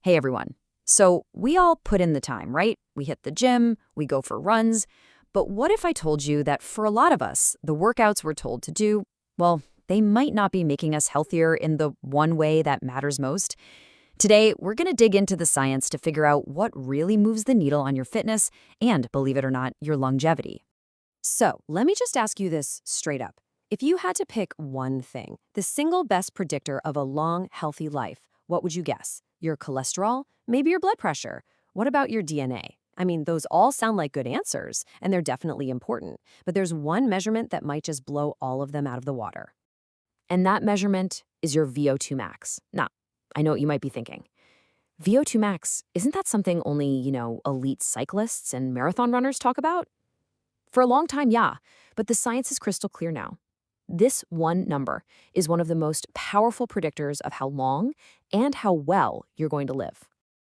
Hey everyone. So, we all put in the time, right? We hit the gym, we go for runs. But what if I told you that for a lot of us, the workouts we're told to do, well, they might not be making us healthier in the one way that matters most? Today, we're going to dig into the science to figure out what really moves the needle on your fitness and, believe it or not, your longevity. So, let me just ask you this straight up. If you had to pick one thing, the single best predictor of a long, healthy life, what would you guess? Your cholesterol? Maybe your blood pressure? What about your DNA? I mean, those all sound like good answers, and they're definitely important. But there's one measurement that might just blow all of them out of the water. And that measurement is your VO2 max. Now, I know what you might be thinking. VO2 max, isn't that something only, elite cyclists and marathon runners talk about? For a long time, yeah, but the science is crystal clear now. This one number is one of the most powerful predictors of how long and how well you're going to live.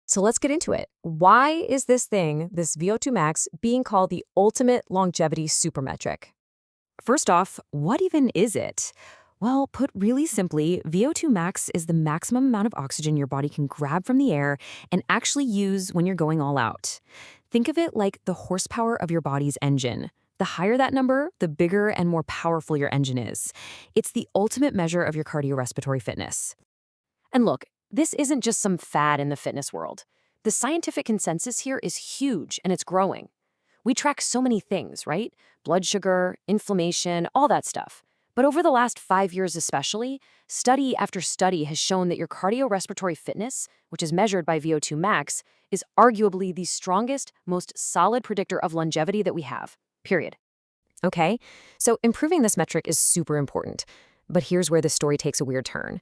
So let's get into it. Why is this thing, this VO2 max, being called the ultimate longevity supermetric? First off, what even is it? Well, put really simply, VO2 max is the maximum amount of oxygen your body can grab from the air and actually use when you're going all out. Think of it like the horsepower of your body's engine. The higher that number, the bigger and more powerful your engine is. It's the ultimate measure of your cardiorespiratory fitness. And look, this isn't just some fad in the fitness world. The scientific consensus here is huge and it's growing. We track so many things, right? Blood sugar, inflammation, all that stuff. But over the last 5 years especially, study after study has shown that your cardiorespiratory fitness, which is measured by VO2 max, is arguably the strongest, most solid predictor of longevity that we have, period. Okay, so improving this metric is super important. But here's where the story takes a weird turn.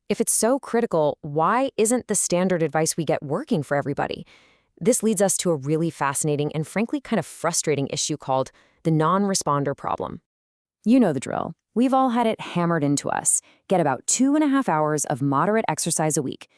If it's so critical, why isn't the standard advice we get working for everybody? This leads us to a really fascinating and frankly kind of frustrating issue called the non-responder problem. You know the drill. We've all had it hammered into us. Get about 2.5 hours of moderate exercise a week.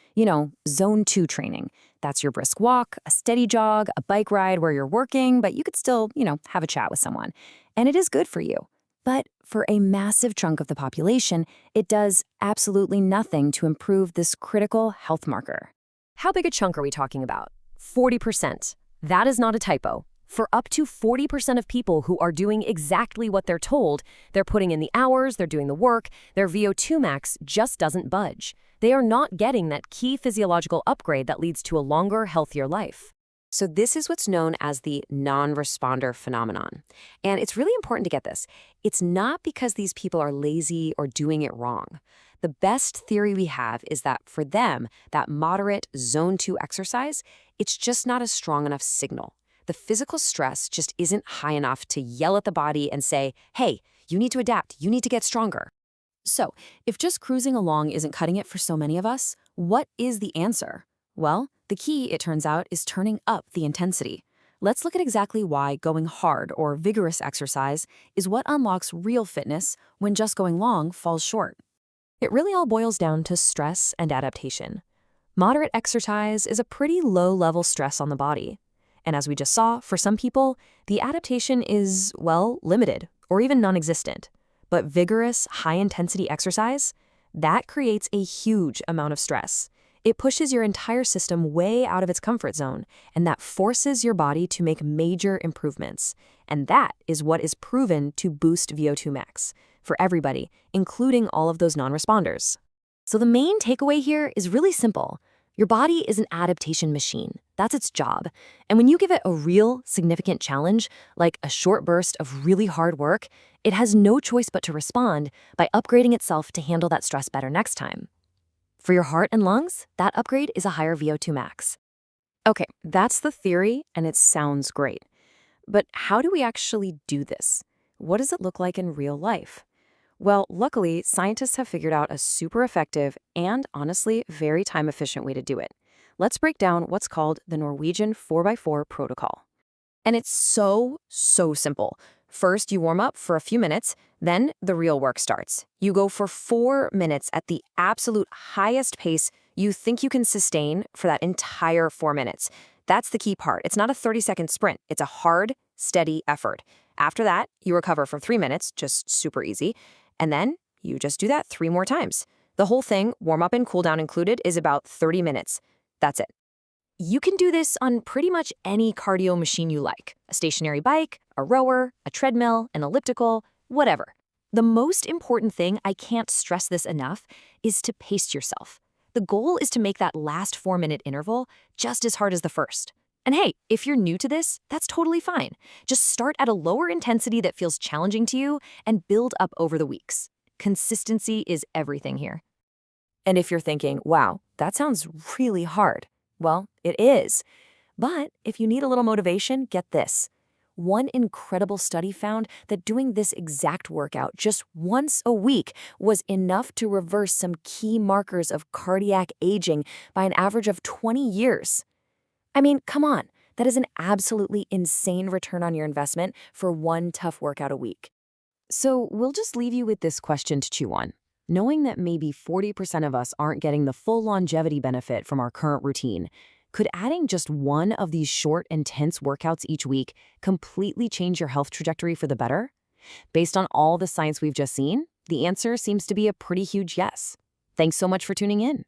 Zone 2 training. That's your brisk walk, a steady jog, a bike ride where you're working, but you could still, have a chat with someone. And it is good for you. But for a massive chunk of the population, it does absolutely nothing to improve this critical health marker. How big a chunk are we talking about? 40%. That is not a typo. For up to 40% of people who are doing exactly what they're told, they're putting in the hours, they're doing the work, their VO2 max just doesn't budge. They are not getting that key physiological upgrade that leads to a longer, healthier life. So this is what's known as the non-responder phenomenon. And it's really important to get this. It's not because these people are lazy or doing it wrong. The best theory we have is that for them, that moderate zone 2 exercise, it's just not a strong enough signal. The physical stress just isn't high enough to yell at the body and say, hey, you need to adapt, you need to get stronger. So, if just cruising along isn't cutting it for so many of us, what is the answer? Well, the key, it turns out, is turning up the intensity. Let's look at exactly why going hard or vigorous exercise is what unlocks real fitness when just going long falls short. It really all boils down to stress and adaptation. Moderate exercise is a pretty low-level stress on the body. And as we just saw, for some people, the adaptation is, well, limited or even non-existent. But vigorous, high-intensity exercise, that creates a huge amount of stress. It pushes your entire system way out of its comfort zone, and that forces your body to make major improvements. And that is what is proven to boost VO2 max for everybody, including all of those non-responders. So the main takeaway here is really simple. Your body is an adaptation machine. That's its job. And when you give it a real, significant challenge, like a short burst of really hard work, it has no choice but to respond by upgrading itself to handle that stress better next time. For your heart and lungs, that upgrade is a higher VO2 max. Okay, that's the theory, and it sounds great. But how do we actually do this? What does it look like in real life? Well, luckily, scientists have figured out a super effective and, honestly, very time-efficient way to do it. Let's break down what's called the Norwegian 4x4 protocol. And it's so simple. First, you warm up for a few minutes, then the real work starts. You go for 4 minutes at the absolute highest pace you think you can sustain for that entire 4 minutes. That's the key part. It's not a 30-second sprint. It's a hard, steady effort. After that, you recover for 3 minutes, just super easy. And then you just do that 3 more times. The whole thing, warm up and cool down included, is about 30 minutes. That's it. You can do this on pretty much any cardio machine you like, a stationary bike, a rower, a treadmill, an elliptical, whatever. The most important thing, I can't stress this enough, is to pace yourself. The goal is to make that last 4-minute interval just as hard as the first. And hey, if you're new to this, that's totally fine. Just start at a lower intensity that feels challenging to you and build up over the weeks. Consistency is everything here. And if you're thinking, wow, that sounds really hard, well, it is. But if you need a little motivation, get this. One incredible study found that doing this exact workout just once a week was enough to reverse some key markers of cardiac aging by an average of 20 years. I mean, come on, that is an absolutely insane return on your investment for one tough workout a week. So we'll just leave you with this question to chew on. Knowing that maybe 40% of us aren't getting the full longevity benefit from our current routine, could adding just one of these short, intense workouts each week completely change your health trajectory for the better? Based on all the science we've just seen, the answer seems to be a pretty huge yes. Thanks so much for tuning in.